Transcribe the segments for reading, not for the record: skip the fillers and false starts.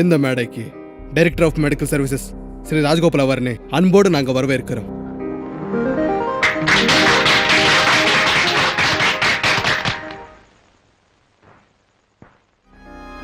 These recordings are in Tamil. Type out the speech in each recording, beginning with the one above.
இந்த மேடைக்கு director of medical services Shri Rajagopal அவர்னே அன்போடு நாங்கள் வரவேற்கிறோம்.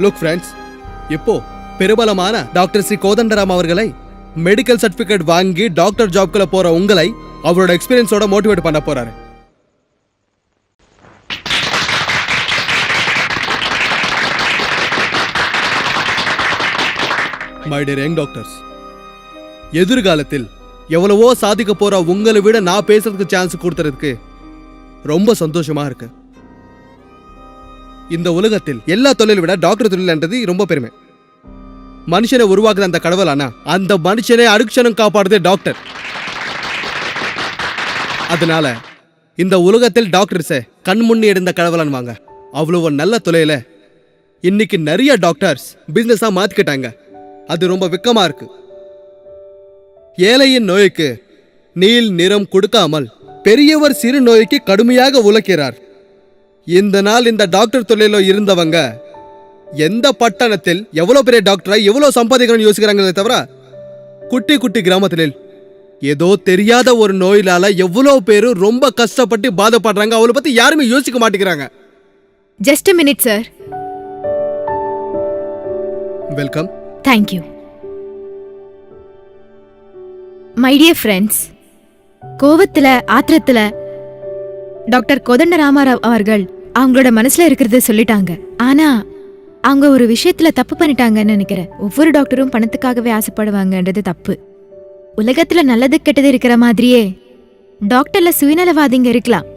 லுக் ஃப்ரெண்ட்ஸ், இப்போ பிரபலமான டாக்டர் ஸ்ரீ கோதண்டராம் அவர்களை மெடிக்கல் சர்டிபிகேட் வாங்கி டாக்டர் ஜாப்குள்ள போற உங்களை அவரோட எக்ஸ்பீரியன்ஸோட மோட்டிவேட் பண்ண போறாரு. மை டியர் யங் டாக்டர்ஸ், எதிர்காலத்தில் எவ்வளவோ சாதிக்க போற உங்களை விட நான் பேசுறதுக்கு சான்ஸ் கொடுத்ததுக்கு ரொம்ப சந்தோஷமா இருக்கு. இந்த உலகத்தில் எல்லா தொழிலை விட டாக்டர் தொழில்ன்றது ரொம்ப பெருமை. மனுஷனை உருவாக்குற அந்த கடவுள், ஆனா அந்த மனுஷனை அடிக்ஷனும் காப்பாடுறது டாக்டர். அதனால இந்த உலகத்தில் டாக்டர்ஸை கண்முன்னி எடுந்த கடவுளான் வாங்க. அவ்வளவு நல்ல தொழில இன்னைக்கு நிறைய டாக்டர்ஸ் பிசினஸா மாத்திக்கிட்டாங்க. அது ரொம்ப வெக்கமா இருக்கு. ஏழையின் நோய்க்கு நீல் நிறம் கொடுக்காமல் பெரியவர் சிறு நோய்க்கு கடுமையாக உழைக்கிறார். இந்த நாள் இந்த டாக்டர் தொழில இருந்தவங்க எந்த பட்டணத்தில் எவ்வளவு பெரிய டாக்டரா எவ்வளவு சம்பாதிக்கணும்னு யோசிக்கிறாங்களே தவிர குட்டி குட்டி கிராமத்தில் ஏதோ தெரியாத ஒரு நோயிலால எவ்வளவு பேரு ரொம்ப கஷ்டப்பட்டு பாதப்படுறாங்க. அவளை பத்தி யாருமே யோசிக்க மாட்டேங்கிறாங்க. Just a minute sir. Welcome. Thank you. My dear friends, கோவத்துல ஆத்திரத்துல டாக்டர் கோதண்டராமராவ் அவர்கள் அவங்களோட மனசுல இருக்கிறத சொல்லிட்டாங்க. ஆனா அவங்க ஒரு விஷயத்துல தப்பு பண்ணிட்டாங்கன்னு நினைக்கிறேன். ஒவ்வொரு டாக்டரும் பணத்துக்காகவே ஆசைப்படுவாங்கன்றது தப்பு. உலகத்துல நல்லது கெட்டது இருக்கிற மாதிரியே டாக்டர்ல சுயநலவாதிங்க இருக்கலாம்.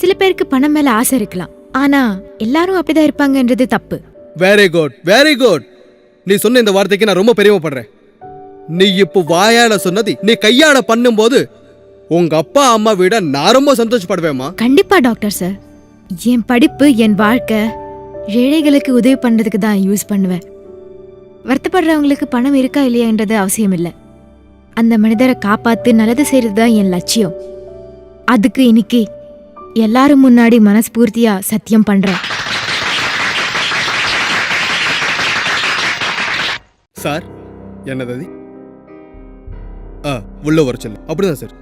சில பேருக்கு பணம் மேல ஆசை இருக்கலாம். ஆனா எல்லாரும் அப்படிதான் இருப்பாங்கன்றது தப்பு. Very good, very good. நீ சொன்ன இந்த வார்த்தைக்கு நான் ரொம்ப பெருமைப்படுறேன். நீ இப்போ வாயால சொன்னது நீ கையால பண்ணும்போது உங்க அப்பா அம்மா விட நான் ரொம்ப சந்தோஷப்படுவேமா. கண்டிப்பா டாக்டர் சார். என் படிப்பு என் வாழ்க்கை ஏழைகளுக்கு உதவி பண்றதுக்கு தான் யூஸ் பண்ணுவேன். வருத்தப்படுறவங்களுக்கு பணம் இருக்கா இல்லையான்றது அவசியம் இல்லை. அந்த மனிதரை காப்பாத்து நல்லது செய்யறது தான் என் லட்சியம். அதுக்கு இன்னைக்கு எல்லாரும் முன்னாடி மனஸ்பூர்த்தியா சத்தியம் பண்றேன். சார், என்னது உள்ள வர சொல்லு. அப்படிதான் சார்.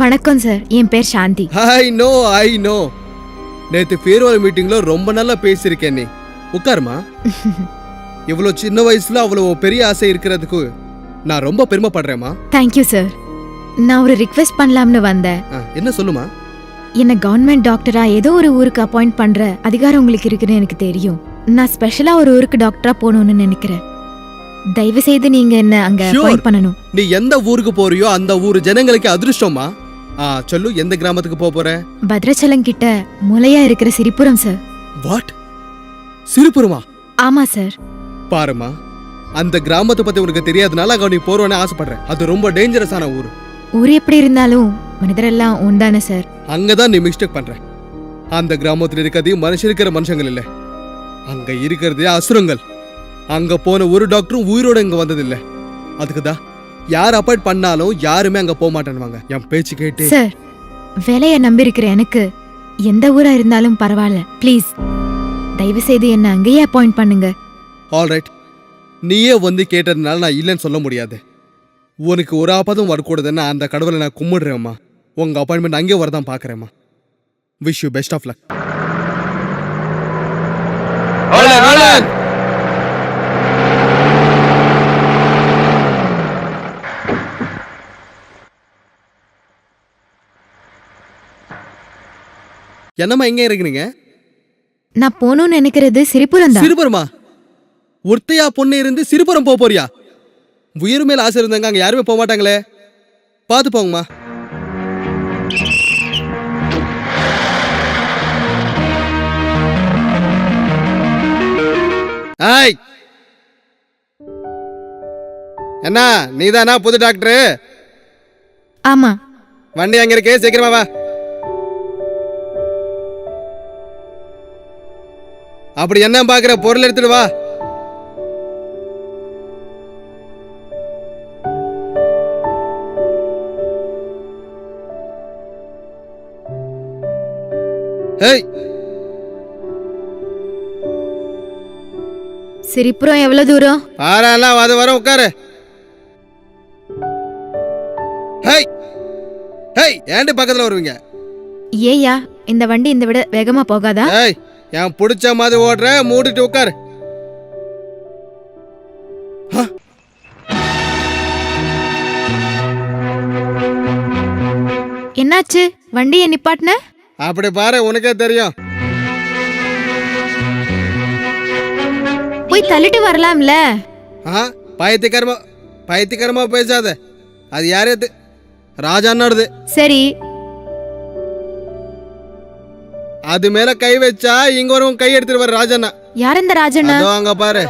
வணக்கம் சார், என் பேர் சாந்தி. ஐ நோ நேத்து ஃபேர்வெல் மீட்டிங்ல ரொம்ப நல்லா பேசியிருக்கேன். நீ உட்காருமா. இவ்வளவு சின்ன வயசுல அவ்வளவு பெரிய ஆசை இருக்கிறதுக்கு நான் ரொம்ப பெருமைப்படுறேம்மா. Thank you sir. நான் ஒரு ரிக்வெஸ்ட் பண்ணலாம்னு வந்தேன். என்ன சொல்லுமா. என்ன கவர்மெண்ட் டாக்டரா ஏதோ ஒரு ஊருக்கு அப்பாயிண்ட் பண்ற அதிகாரம் உங்களுக்கு இருக்குன்னு எனக்கு தெரியும். நான் ஸ்பெஷலா ஒரு ஊருக்கு டாக்டரா போகணும்னு நினைக்கிறேன். தயவு செய்து நீங்க என்ன அங்க அப்பாயிண்ட் பண்ணணும். நீ எந்த ஊருக்கு போறியோ அந்த ஊர் ஜனங்களுக்கு அதிர்ஷ்டமா. சொல்லு, எந்த கிராமத்துக்கு போற? பத்ராச்சலம் கிட்ட மூலையா இருக்கிற சிரிப்புரம் சார். வாட்? சிரிப்புரமா? ஆமா சார். பாருமா, அந்த கிராமத்தை பத்தி உனக்கு தெரியாதனால அங்க நீ போறவனே ஆசைப்படுறேன். அது ரொம்ப டேஞ்சரஸான ஊர். ஊர் எப்படி இருந்தாலும் மனிதரெல்லாம் உண்டானே சார். அங்கதான் நீ மிஸ்டேக் பண்ற. அந்த கிராமத்துல இருக்கிறது மனுஷன் இருக்கிற மனுஷங்கள் இல்ல, அங்க இருக்கிறதே அசுரங்கள். அங்க போன ஒரு டாக்டரும் உயிரோட இங்க வந்ததில்ல. அதுக்குதான் யார் அப்பாயிண்ட் பண்ணாலும் யாருமே அங்க போக மாட்டேன்னுவாங்க. என் பேச்சு கேட்டு. சார், வேலைய நம்பி இருக்கிற எனக்கு எந்த ஊரா இருந்தாலும் பரவாயில்ல. ப்ளீஸ் தயவு செய்து என்ன அங்கேயே அப்பாயிண்ட் பண்ணுங்க. ஆல்ரைட், நீயே வந்து கேட்டதுனால நான் இல்லைன்னு சொல்ல முடியாது. உனக்கு ஒரு ஆபத்தும் வரக்கூடாதுன்னு அந்த கடவுளை நான் கும்பிடுறேம்மா. உங்க அப்பாயின்மெண்ட் அங்கே வரதான் பாக்குறேம்மா. Wish you best of luck. என்னம்மா எங்க இருக்கிறீங்க? நான் போகணும்னு நினைக்கிறது சிரிப்புரம் தான். சிறுபுரமா? ஒருத்தையா பொண்ணு இருந்து சிறுபுரம் போறியா? உயிர் மேல ஆசை இருந்தாங்க, அங்க யாருமே போக மாட்டாங்களே. பாத்து போங்கம்மா. ஆய், என்ன நீதானா புது டாக்டரு? ஆமா. வண்டி அங்க இருக்கு, சீக்கிரமா வா. அப்படி என்ன பாக்குற, பொருள் எடுத்துட்டு வா. சிரிப்புறம் எவ்வளவு தூரம்? பாரா அது வர உட்காரு. ஹேய் ஹேய், ஏன்டி பக்கத்துல வருவீங்க? ஏயா இந்த வண்டி இந்த விட வேகமா போகாதா? ஏய், என் பிடிச்ச மாதிரி ஓடுற, மூடிட்டு உட்காரு. என்னாச்சு? வண்டியை நிப்பாட்டின? அப்படி பாரு, உனக்கே தெரியும். போய் தள்ளிட்டு வரலாம்ல. பைத்தியக்காரமா பேசாத. அது யாரே ராஜான்னோடது. சரி, அது மேல கை வச்சா இங்க ஒரு கை எடுத்துட்டு வர ராஜண்ணா. யார் இந்த ராஜண்ணா? அதோ அங்க பாரு.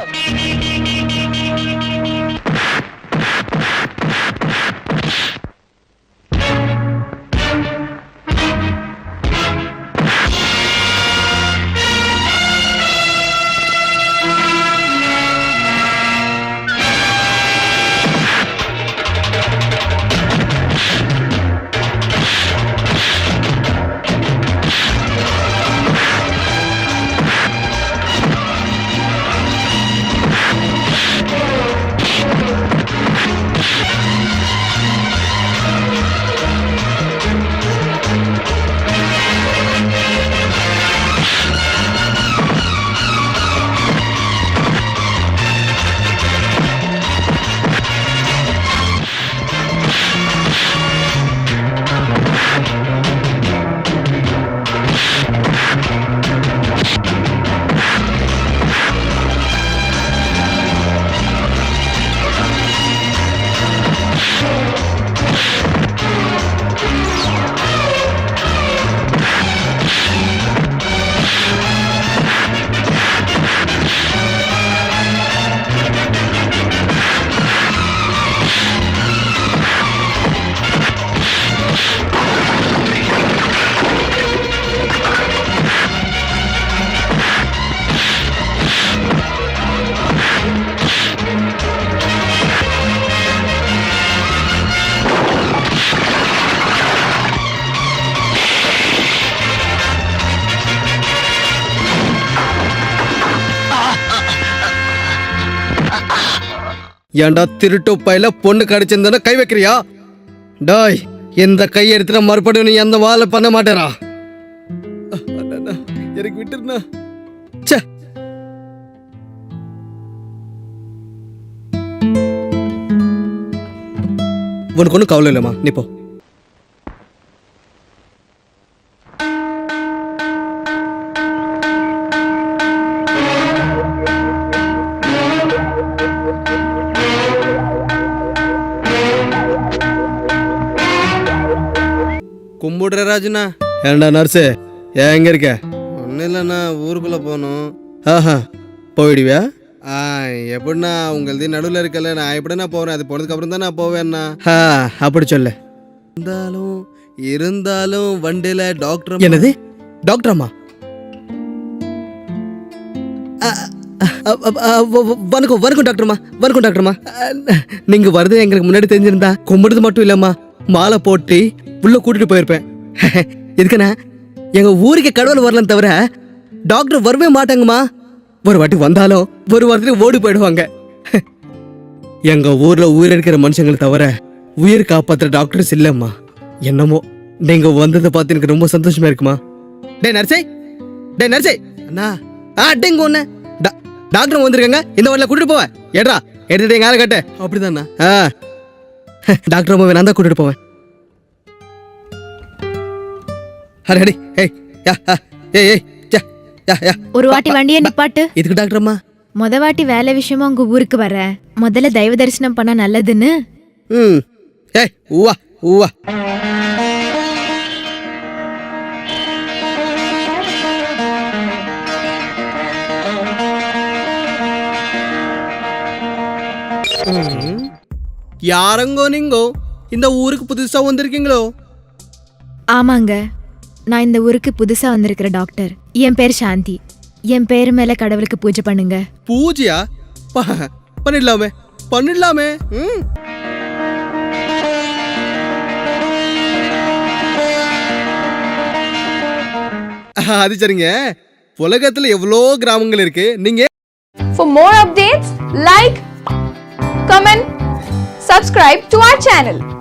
ஏண்டா திருட்டு பையில பொண்ணு கிடைச்சிருந்தா கை வைக்கிறியா? டாய், இந்த கை எடுத்துட்டு மறுபடியும் நீ அந்த வாழை பண்ண மாட்டேரா. எனக்கு விட்டுருந்தா. உனக்கு ஒன்றும் கவலை இல்லைம்மா, நீ போ. கும்பிடுற ராஜுண்ணா. ஏண்டா நர்ஸு, எங்க இருக்க? ஒன்றும் இல்லைண்ணா, ஊருக்குள்ளே போகணும். போயிடுவியா? எப்படின்னா உங்களது நடுவில் இருக்கல, நான் எப்படின்னா போகிறேன். அது போனதுக்கப்புறம் தான் நான் போவேன்னா. அப்படி சொல்ல. இருந்தாலும் வண்டியில் டாக்டர். என்னது டாக்டரம்மா? வணக்கம் டாக்டர்மா. வணக்கம் டாக்டர்மா. நீங்கள் வருது எங்களுக்கு முன்னாடி தெரிஞ்சிருந்தா கும்பிடுறது மட்டும் இல்லைம்மா, மாலை போட்டு உள்ள கூட்டிட்டு போயிருப்பேன். எதுக்குண்ணா? எங்க ஊருக்கு கடவுள் வரலாம் தவிர டாக்டர் வரவே மாட்டாங்கம்மா. ஒரு வாட்டி வந்தாலும் ஒரு வாரத்துல ஓடி போயிடுவாங்க. எங்க ஊர்ல உயிர் இருக்கிற மனுஷங்களை தவிர உயிர் காப்பாத்துற டாக்டர்ஸ் இல்லம்மா. என்னமோ நீங்க வந்ததை பார்த்து எனக்கு ரொம்ப சந்தோஷமா இருக்குமா. டே நர்சே, டே நர்சே அண்ணா. அட்டேங்க ஒண்ணு டாக்டர் வந்திருக்காங்க, இந்த வாட்டில கூட்டிட்டு போவேன். ஏடா எடுத்துட்டு எங்க ஆளை கட்ட. அப்படிதாண்ணா. டாக்டர் அம்மாவை நான் தான் கூட்டிட்டு போவேன். ஒரு வாட்டி வண்டியை நிப்பாட்டு. இதுக்கு டாக்டர் அம்மா? முத வாட்டி வேலை விஷயமா உங்க ஊருக்கு வர, முதல்ல தெய்வ தரிசனம் பண்ண நல்லதுன்னு. ஊவா ஊவா. யாரங்கோ நீங்கோ இந்த ஊருக்கு புதுசா வந்திருக்கீங்களோ? ஆமாங்க, நான் இந்த ஊருக்கு புதுசா வந்திருக்கிற டாக்டர். என் பேர் சாந்தி. என் பேர் மேல கடவுளுக்கு பூஜை பண்ணுங்க. பூஜையா? பண்ணிடலாமே பண்ணிடலாமே. அது சரிங்க. உலகத்துல எவ்வளோ கிராமங்கள் இருக்கு. நீங்க For more updates comment, subscribe to our channel.